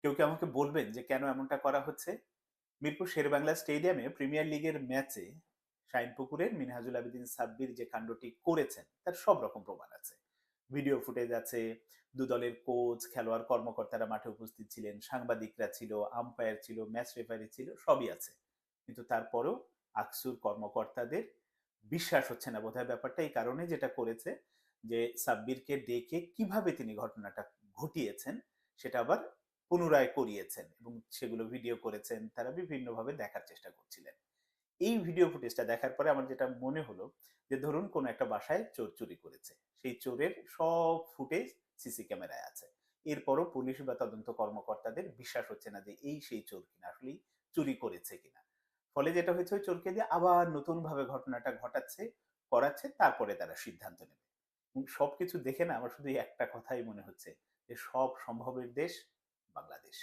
কেউ কি আমাকে বলবেন যে কেন এমনটা করা হচ্ছে? মিরপুর শেরেবাংলা স্টেডিয়ামে প্রিমিয়ার লিগের ম্যাচে শাইনপুকুরের মিনহাজুল আবেদীন সাব্বির যে কাণ্ডটি করেছেন তার সব রকম প্রমাণ আছে। ভিডিও ফুটেজ আছে, দলের কোচ, খেলোয়াড়, কর্মকর্তারা মাঠে উপস্থিত ছিলেন, সাংবাদিকরা ছিল, আম্পায়ার ছিল, ম্যাচ রেফারি ছিল, সবই আছে। কিন্তু তারপরেও আকসুর কর্মকর্তাদের বিশ্বাস হচ্ছে না বোধহয় ব্যাপারটা এই কারণে যেটা করেছে যে সাব্বিরকে ডেকে কিভাবে তিনি ঘটনাটা ঘটিয়েছেন সেটা আবার পুনরায় করিয়েছেন এবং সেগুলো ভিডিও করেছেন, তারা বিভিন্নভাবে দেখার চেষ্টা করছিলেন। এই ভিডিও ফুটেজটা দেখার পরে আমার যেটা মনে হলো যে ধরুন কোনো একটা বাসায় চোর চুরি করেছে, সেই চোরের সব ফুটেজ সিসি ক্যামেরায় আছে, এরপরও পুলিশ বা তদন্ত কর্মকর্তাদের বিশ্বাস হচ্ছে না যে এই সেই চোর কিনা, আসলেই চুরি করেছে কিনা। ফলে যেটা হয়েছে ওই চোরকে দিয়ে আবার নতুন ভাবে ঘটনাটা ঘটাচ্ছে, করাচ্ছে, তারপরে তারা সিদ্ধান্ত নেবে। এবং সবকিছু দেখে না আমার শুধু এই একটা কথাই মনে হচ্ছে যে সব সম্ভবের দেশ বাংলাদেশ।